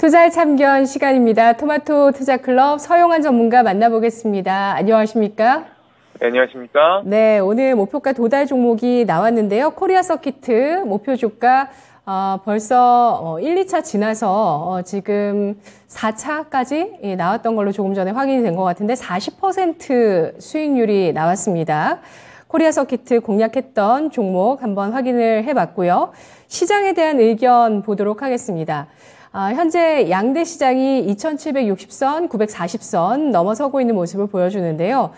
투자의 참견 시간입니다. 토마토 투자클럽 서용한 전문가 만나보겠습니다. 안녕하십니까? 네, 안녕하십니까? 네, 오늘 목표가 도달 종목이 나왔는데요. 코리아 서키트 목표 주가 벌써 1, 2차 지나서 지금 4차까지 나왔던 걸로 조금 전에 확인이 된 것 같은데 40% 수익률이 나왔습니다. 코리아 서키트 공략했던 종목 한번 확인을 해봤고요. 시장에 대한 의견 보도록 하겠습니다. 현재 양대 시장이 2760선, 940선 넘어서고 있는 모습을 보여주는데요.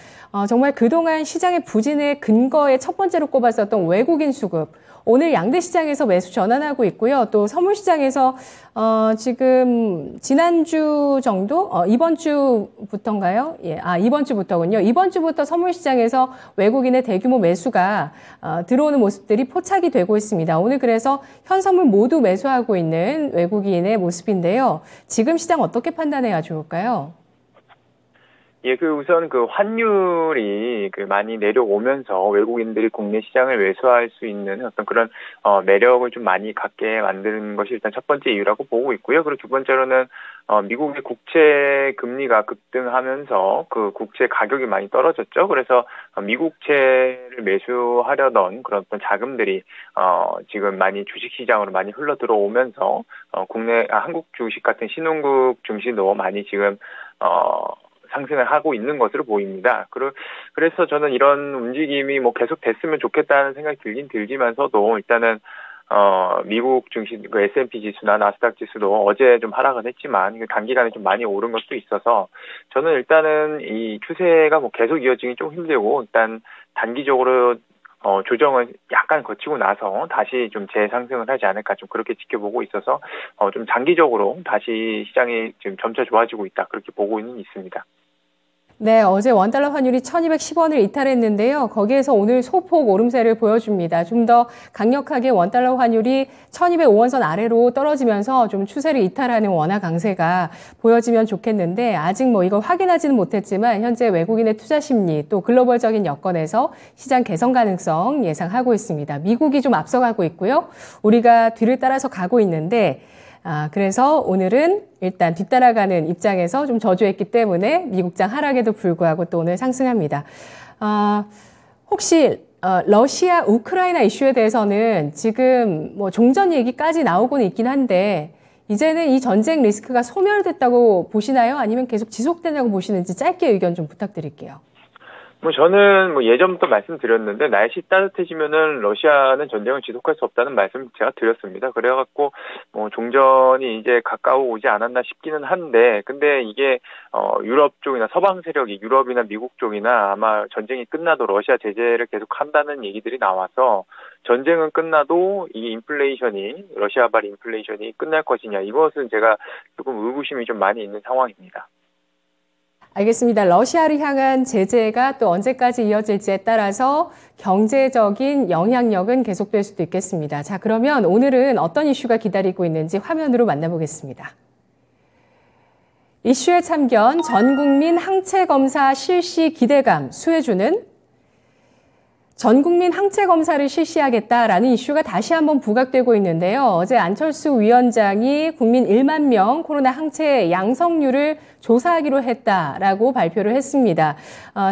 정말 그동안 시장의 부진의 근거에 첫 번째로 꼽았었던 외국인 수급. 오늘 양대 시장에서 매수 전환하고 있고요. 또 선물 시장에서 지금 지난주 정도, 이번 주부터인가요? 예, 이번 주부터군요. 이번 주부터 선물 시장에서 외국인의 대규모 매수가 들어오는 모습들이 포착이 되고 있습니다. 오늘 그래서 현 선물 모두 매수하고 있는 외국인의 모습인데요. 지금 시장 어떻게 판단해야 좋을까요? 예, 우선 환율이 많이 내려오면서 외국인들이 국내 시장을 매수할 수 있는 어떤 그런, 매력을 좀 많이 갖게 만드는 것이 일단 첫 번째 이유라고 보고 있고요. 그리고 두 번째로는, 미국의 국채 금리가 급등하면서 국채 가격이 많이 떨어졌죠. 그래서 미국채를 매수하려던 그런 어떤 자금들이, 지금 많이 주식시장으로 많이 흘러 들어오면서, 한국 주식 같은 신흥국 증시도 많이 지금, 상승을 하고 있는 것으로 보입니다. 그래서 저는 이런 움직임이 계속 됐으면 좋겠다는 생각이 들지만서도 일단은, 미국 증시, S&P 지수나 나스닥 지수도 어제 좀 하락은 했지만, 단기간에 좀 많이 오른 것도 있어서, 저는 일단은 이 추세가 계속 이어지기 좀 힘들고, 일단 단기적으로, 조정을 약간 거치고 나서 다시 좀 재상승을 하지 않을까 좀 그렇게 지켜보고 있어서, 좀 장기적으로 다시 시장이 지금 점차 좋아지고 있다. 그렇게 보고는 있습니다. 네, 어제 원달러 환율이 1210원을 이탈했는데요. 거기에서 오늘 소폭 오름세를 보여줍니다. 좀 더 강력하게 원달러 환율이 1205원선 아래로 떨어지면서 좀 추세를 이탈하는 원화 강세가 보여지면 좋겠는데 아직 이거 확인하지는 못했지만 현재 외국인의 투자 심리 또 글로벌적인 여건에서 시장 개선 가능성 예상하고 있습니다. 미국이 좀 앞서가고 있고요. 우리가 뒤를 따라서 가고 있는데 그래서 오늘은 일단 뒤따라가는 입장에서 좀 저조했기 때문에 미국장 하락에도 불구하고 또 오늘 상승합니다. 혹시 러시아 우크라이나 이슈에 대해서는 지금 종전 얘기까지 나오고는 있긴 한데 이제는 이 전쟁 리스크가 소멸됐다고 보시나요? 아니면 계속 지속된다고 보시는지 짧게 의견 좀 부탁드릴게요. 저는 예전부터 말씀드렸는데, 날씨 따뜻해지면은 러시아는 전쟁을 지속할 수 없다는 말씀 제가 드렸습니다. 그래갖고, 종전이 이제 가까워 오지 않았나 싶기는 한데, 근데 이게, 유럽 쪽이나 서방 세력이 유럽이나 미국 쪽이나 아마 전쟁이 끝나도 러시아 제재를 계속 한다는 얘기들이 나와서, 전쟁은 끝나도 이 러시아발 인플레이션이 끝날 것이냐, 이것은 제가 조금 의구심이 좀 많이 있는 상황입니다. 알겠습니다. 러시아를 향한 제재가 또 언제까지 이어질지에 따라서 경제적인 영향력은 계속될 수도 있겠습니다. 자, 그러면 오늘은 어떤 이슈가 기다리고 있는지 화면으로 만나보겠습니다. 이슈의 참견, 전국민 항체 검사 실시 기대감, 수혜주는 전국민 항체 검사를 실시하겠다라는 이슈가 다시 한번 부각되고 있는데요. 어제 안철수 위원장이 국민 1만 명 코로나 항체 양성률을 조사하기로 했다라고 발표를 했습니다.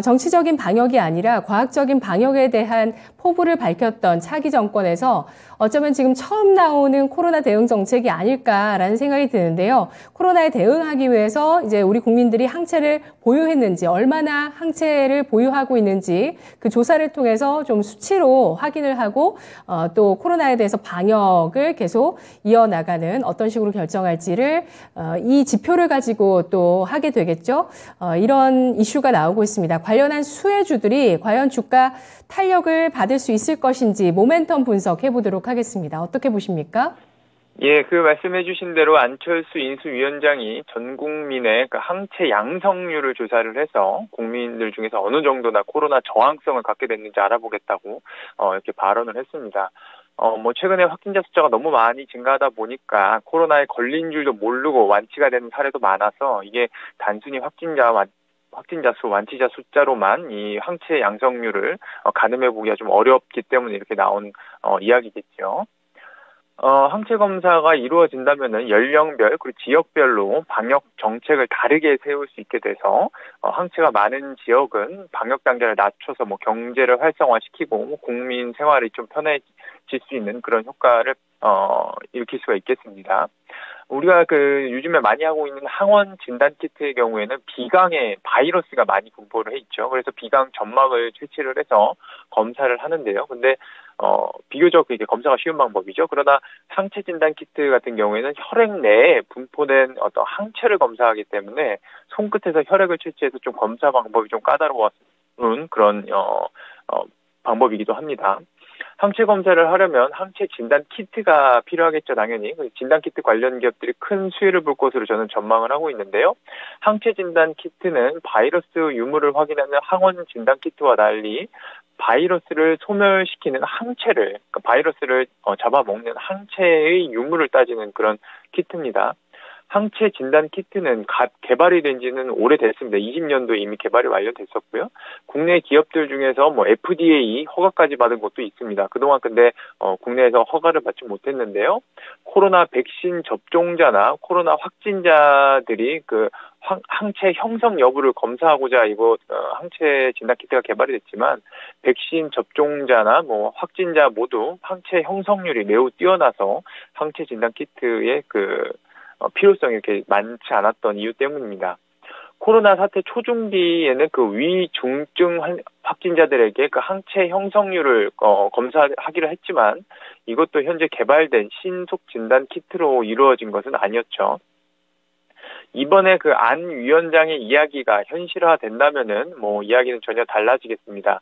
정치적인 방역이 아니라 과학적인 방역에 대한 포부를 밝혔던 차기 정권에서 어쩌면 지금 처음 나오는 코로나 대응 정책이 아닐까라는 생각이 드는데요. 코로나에 대응하기 위해서 이제 우리 국민들이 항체를 보유했는지, 얼마나 항체를 보유하고 있는지 그 조사를 통해서 좀 수치로 확인을 하고 또 코로나에 대해서 방역을 계속 이어나가는 어떤 식으로 결정할지를 이 지표를 가지고 또 하게 되겠죠. 이런 이슈가 나오고 있습니다. 관련한 수혜주들이 과연 주가 탄력을 받을 수 있을 것인지 모멘텀 분석해 보도록 하겠습니다. 어떻게 보십니까? 예, 말씀해 주신 대로 안철수 인수위원장이 전 국민의 항체 양성률을 조사를 해서 국민들 중에서 어느 정도나 코로나 저항성을 갖게 됐는지 알아보겠다고 이렇게 발언을 했습니다. 최근에 확진자 숫자가 너무 많이 증가하다 보니까 코로나에 걸린 줄도 모르고 완치가 되는 사례도 많아서 이게 단순히 확진자 수, 완치자 숫자로만 이 항체 양성률을 가늠해 보기가 좀 어렵기 때문에 이렇게 나온 이야기겠죠. 항체 검사가 이루어진다면은 연령별 그리고 지역별로 방역 정책을 다르게 세울 수 있게 돼서 항체가 많은 지역은 방역 단계를 낮춰서 뭐 경제를 활성화시키고 뭐 국민 생활이 좀 편해질 수 있는 그런 효과를 일으킬 수가 있겠습니다. 우리가 요즘에 많이 하고 있는 항원 진단 키트의 경우에는 비강에 바이러스가 많이 분포를 해 있죠. 그래서 비강 점막을 채취를 해서 검사를 하는데요. 근데 비교적 이게 검사가 쉬운 방법이죠. 그러나 항체 진단 키트 같은 경우에는 혈액 내에 분포된 어떤 항체를 검사하기 때문에 손끝에서 혈액을 채취해서 좀 검사 방법이 좀 까다로운 그런 방법이기도 합니다. 항체 검사를 하려면 항체 진단 키트가 필요하겠죠, 당연히. 진단 키트 관련 기업들이 큰 수혜를 볼 것으로 저는 전망을 하고 있는데요. 항체 진단 키트는 바이러스 유무를 확인하는 항원 진단 키트와 달리 바이러스를 소멸시키는 항체를, 그러니까 바이러스를 잡아먹는 항체의 유무를 따지는 그런 키트입니다. 항체 진단 키트는 개발이 된 지는 오래됐습니다. 20년도에 이미 개발이 완료됐었고요. 국내 기업들 중에서 뭐 FDA 허가까지 받은 것도 있습니다. 그동안 근데 국내에서 허가를 받지 못했는데요. 코로나 백신 접종자나 코로나 확진자들이 항체 형성 여부를 검사하고자 항체 진단 키트가 개발이 됐지만 백신 접종자나 뭐 확진자 모두 항체 형성률이 매우 뛰어나서 항체 진단 키트의 필요성이 이렇게 많지 않았던 이유 때문입니다. 코로나 사태 초중기에는 위중증 확진자들에게 항체 형성률을 검사하기로 했지만 이것도 현재 개발된 신속 진단 키트로 이루어진 것은 아니었죠. 이번에 안 위원장의 이야기가 현실화된다면은 이야기는 전혀 달라지겠습니다.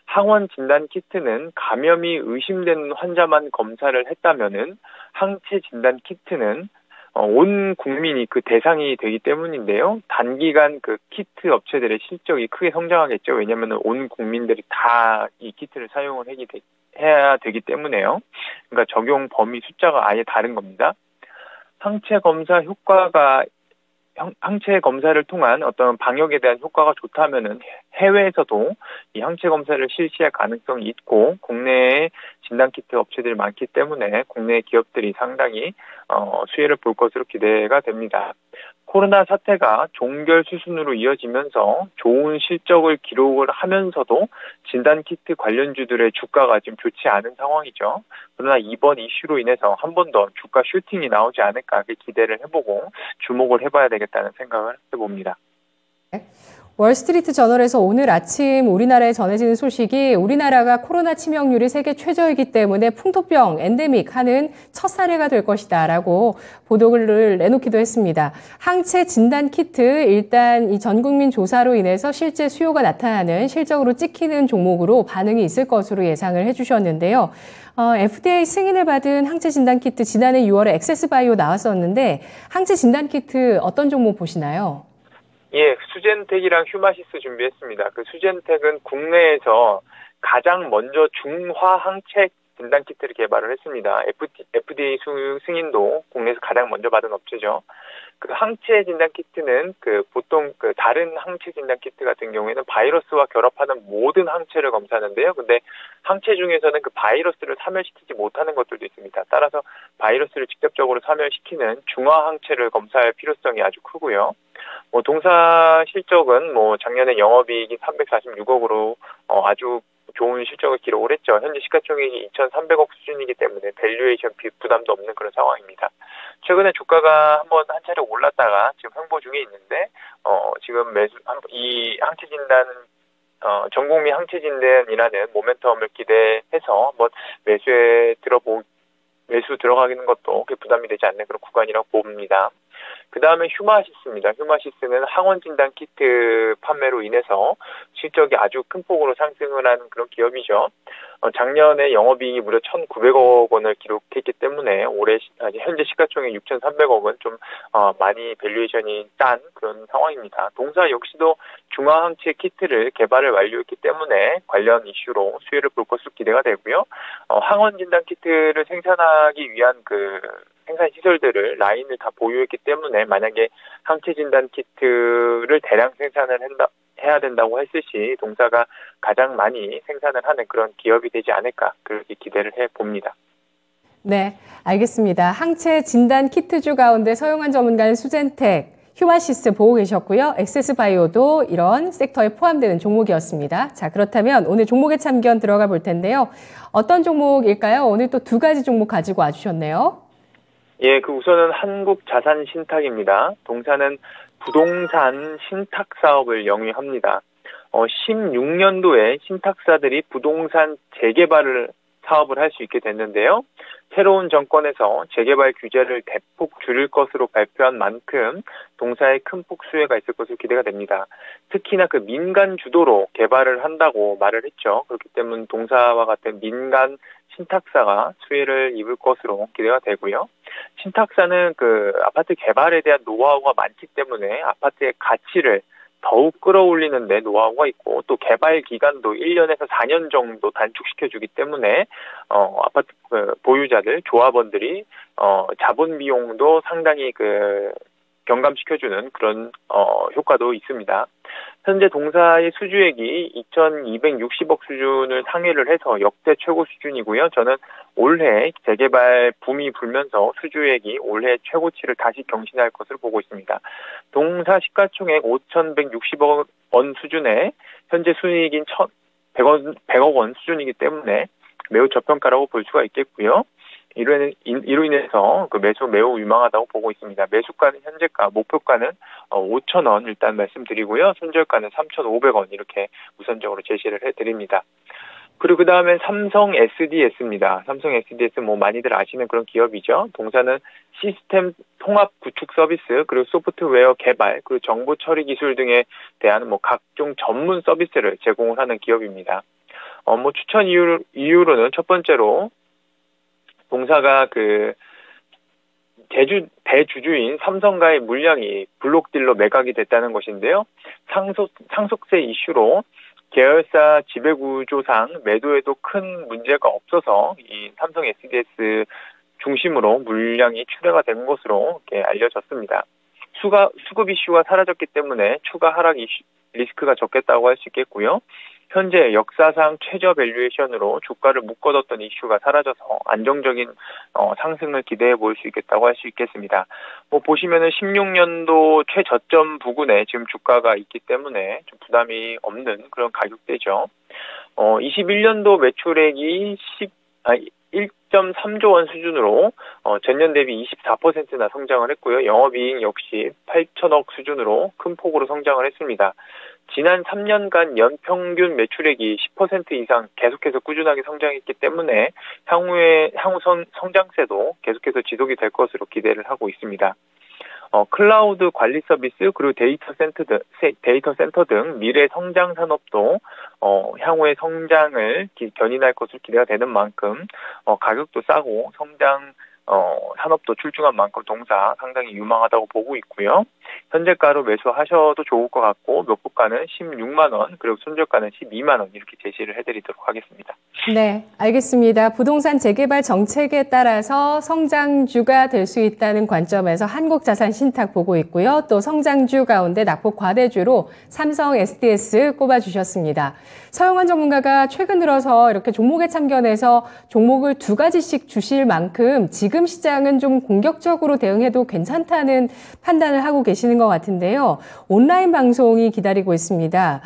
항원 진단 키트는 감염이 의심되는 환자만 검사를 했다면은 항체 진단 키트는 온 국민이 대상이 되기 때문인데요. 단기간 키트 업체들의 실적이 크게 성장하겠죠. 왜냐하면 온 국민들이 다 이 키트를 사용을 해야 되기 때문에요. 그러니까 적용 범위 숫자가 아예 다른 겁니다. 항체 검사를 통한 어떤 방역에 대한 효과가 좋다면은 해외에서도 이 항체 검사를 실시할 가능성이 있고 국내에 진단키트 업체들이 많기 때문에 국내 기업들이 상당히 수혜를 볼 것으로 기대가 됩니다. 코로나 사태가 종결 수순으로 이어지면서 좋은 실적을 기록을 하면서도 진단키트 관련주들의 주가가 지금 좋지 않은 상황이죠. 그러나 이번 이슈로 인해서 한 번 더 주가 슈팅이 나오지 않을까 기대를 해보고 주목을 해봐야 되겠다는 생각을 해봅니다. 월스트리트 저널에서 오늘 아침 우리나라에 전해지는 소식이 우리나라가 코로나 치명률이 세계 최저이기 때문에 풍토병, 엔데믹 하는 첫 사례가 될 것이다 라고 보도를 내놓기도 했습니다. 항체 진단 키트 일단 이 전 국민 조사로 인해서 실제 수요가 나타나는 실적으로 찍히는 종목으로 반응이 있을 것으로 예상을 해주셨는데요. FDA 승인을 받은 항체 진단 키트 지난해 6월에 엑세스바이오 나왔었는데 항체 진단 키트 어떤 종목 보시나요? 예, 수젠텍이랑 휴마시스 준비했습니다. 수젠텍은 국내에서 가장 먼저 중화 항체 진단 키트를 개발을 했습니다. FDA 승인도 국내에서 가장 먼저 받은 업체죠. 항체 진단 키트는 보통 다른 항체 진단 키트 같은 경우에는 바이러스와 결합하는 모든 항체를 검사하는데요. 근데 항체 중에서는 바이러스를 사멸시키지 못하는 것들도 있습니다. 따라서 바이러스를 직접적으로 사멸시키는 중화 항체를 검사할 필요성이 아주 크고요. 동사 실적은 작년에 영업이익이 346억으로 아주 좋은 실적을 기록을 했죠. 현재 시가총액이 2,300억 수준이기 때문에 밸류에이션 부담도 없는 그런 상황입니다. 최근에 주가가 한 차례 올랐다가 지금 횡보 중에 있는데 지금 이 항체 진단 전국민 항체 진단이라는 모멘텀을 기대해서 매수 들어가는 것도 부담이 되지 않는 그런 구간이라고 봅니다. 그 다음에 휴마시스입니다. 휴마시스는 항원 진단 키트 판매로 인해서 실적이 아주 큰 폭으로 상승을 하는 그런 기업이죠. 작년에 영업이익이 무려 1,900억 원을 기록했기 때문에 현재 시가총액 6,300억은 좀 많이 밸류에이션이 싼 그런 상황입니다. 동사 역시도 중화항체 키트를 개발을 완료했기 때문에 관련 이슈로 수혜를 볼 것으로 기대가 되고요. 항원 진단 키트를 생산하기 위한 생산 시설들을 라인을 다 보유했기 때문에 만약에 항체 진단 키트를 대량 생산을 해야 된다고 했을 시 동사가 가장 많이 생산을 하는 그런 기업이 되지 않을까 그렇게 기대를 해봅니다. 네, 알겠습니다. 항체 진단 키트주 가운데 서용한 전문가는 수젠텍, 휴마시스 보고 계셨고요. 엑세스바이오도 이런 섹터에 포함되는 종목이었습니다. 자, 그렇다면 오늘 종목의 참견 들어가 볼 텐데요. 어떤 종목일까요? 오늘 또 두 가지 종목 가지고 와주셨네요. 예, 우선은 한국자산신탁입니다. 동사는 부동산 신탁 사업을 영위합니다. 16년도에 신탁사들이 부동산 재개발을 사업을 할 수 있게 됐는데요. 새로운 정권에서 재개발 규제를 대폭 줄일 것으로 발표한 만큼 동사에 큰 폭 수혜가 있을 것으로 기대가 됩니다. 특히나 민간 주도로 개발을 한다고 말을 했죠. 그렇기 때문에 동사와 같은 민간 신탁사가 수혜를 입을 것으로 기대가 되고요. 신탁사는 아파트 개발에 대한 노하우가 많기 때문에 아파트의 가치를 더욱 끌어올리는 데 노하우가 있고 또 개발 기간도 1년에서 4년 정도 단축시켜주기 때문에 아파트 보유자들, 조합원들이 자본 비용도 상당히 경감시켜주는 그런 효과도 있습니다. 현재 동사의 수주액이 2,260억 수준을 상회를 해서 역대 최고 수준이고요. 저는 올해 재개발 붐이 불면서 수주액이 올해 최고치를 다시 경신할 것으로 보고 있습니다. 동사 시가총액 5,160억 원 수준에 현재 순이익인 100억 원 수준이기 때문에 매우 저평가라고 볼 수가 있겠고요. 이로 인해서 매수 매우 유망하다고 보고 있습니다. 매수가는 현재가, 목표가는 5,000원 일단 말씀드리고요. 손절가는 3,500원 이렇게 우선적으로 제시를 해드립니다. 그리고 그 다음엔 삼성 SDS입니다. 삼성 SDS 많이들 아시는 그런 기업이죠. 동사는 시스템 통합 구축 서비스, 그리고 소프트웨어 개발, 그리고 정보 처리 기술 등에 대한 각종 전문 서비스를 제공을 하는 기업입니다. 추천 이유로는 첫 번째로 동사가 대주주인 삼성과의 물량이 블록딜로 매각이 됐다는 것인데요. 상속세 이슈로 계열사 지배구조상 매도에도 큰 문제가 없어서 이 삼성 SDS 중심으로 물량이 출회가 된 것으로 이렇게 알려졌습니다. 수급 이슈가 사라졌기 때문에 추가 하락 리스크가 적겠다고 할 수 있겠고요. 현재 역사상 최저 밸류에이션으로 주가를 묶어뒀던 이슈가 사라져서 안정적인 상승을 기대해 볼 수 있겠다고 할 수 있겠습니다. 보시면은 16년도 최저점 부근에 지금 주가가 있기 때문에 좀 부담이 없는 그런 가격대죠. 21년도 매출액이 1.3조 원 수준으로 전년 대비 24%나 성장을 했고요. 영업이익 역시 8천억 수준으로 큰 폭으로 성장을 했습니다. 지난 3년간 연평균 매출액이 10% 이상 계속해서 꾸준하게 성장했기 때문에 향후 성장세도 계속해서 지속이 될 것으로 기대를 하고 있습니다. 클라우드 관리 서비스 그리고 데이터 센터 등 미래 성장 산업도 향후의 성장을 견인할 것으로 기대가 되는 만큼 가격도 싸고 성장 산업도 출중한 만큼 동사 상당히 유망하다고 보고 있고요. 현재가로 매수하셔도 좋을 것 같고 목표가는 16만 원 그리고 손절가는 12만 원 이렇게 제시를 해드리도록 하겠습니다. 네, 알겠습니다. 부동산 재개발 정책에 따라서 성장주가 될 수 있다는 관점에서 한국자산신탁 보고 있고요. 또 성장주 가운데 낙폭 과대주로 삼성 SDS 꼽아주셨습니다. 서용환 전문가가 최근 들어서 이렇게 종목에 참견해서 종목을 두 가지씩 주실 만큼 지금 시장은 좀 공격적으로 대응해도 괜찮다는 판단을 하고 계시는 것 같은데요. 온라인 방송이 기다리고 있습니다.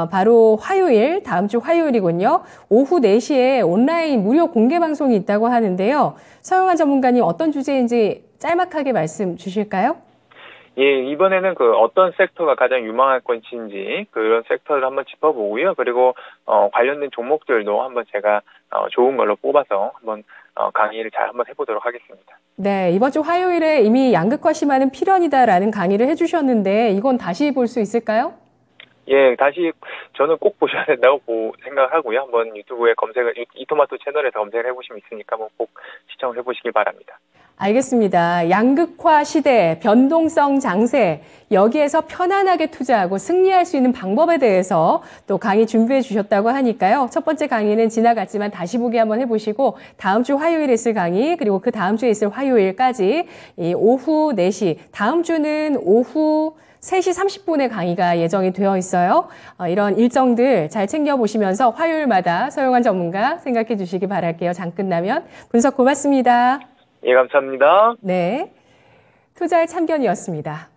바로 화요일, 다음 주 화요일이군요. 오후 4시에 온라인 무료 공개 방송이 있다고 하는데요. 서용환 전문가님 어떤 주제인지 짤막하게 말씀 주실까요? 예, 이번에는 어떤 섹터가 가장 유망할 것인지 그런 섹터를 한번 짚어보고요. 그리고 관련된 종목들도 한번 제가 좋은 걸로 뽑아서 한번 강의를 잘 한번 해보도록 하겠습니다. 네, 이번 주 화요일에 이미 양극화 심화는 필연이다라는 강의를 해주셨는데 이건 다시 볼 수 있을까요? 예, 다시 저는 꼭 보셔야 된다고 생각하고요. 한번 유튜브에 이토마토 채널에서 검색을 해보시면 있으니까 꼭 시청을 해보시기 바랍니다. 알겠습니다. 양극화 시대, 변동성 장세, 여기에서 편안하게 투자하고 승리할 수 있는 방법에 대해서 또 강의 준비해 주셨다고 하니까요. 첫 번째 강의는 지나갔지만 다시 보기 한번 해보시고 다음 주 화요일에 있을 강의 그리고 그 다음 주에 있을 화요일까지 이 오후 4시, 다음 주는 오후 3시 30분에 강의가 예정이 되어 있어요. 이런 일정들 잘 챙겨보시면서 화요일마다 서영환 전문가 생각해 주시기 바랄게요. 장 끝나면. 분석 고맙습니다. 예, 감사합니다. 네. 투자의 참견이었습니다.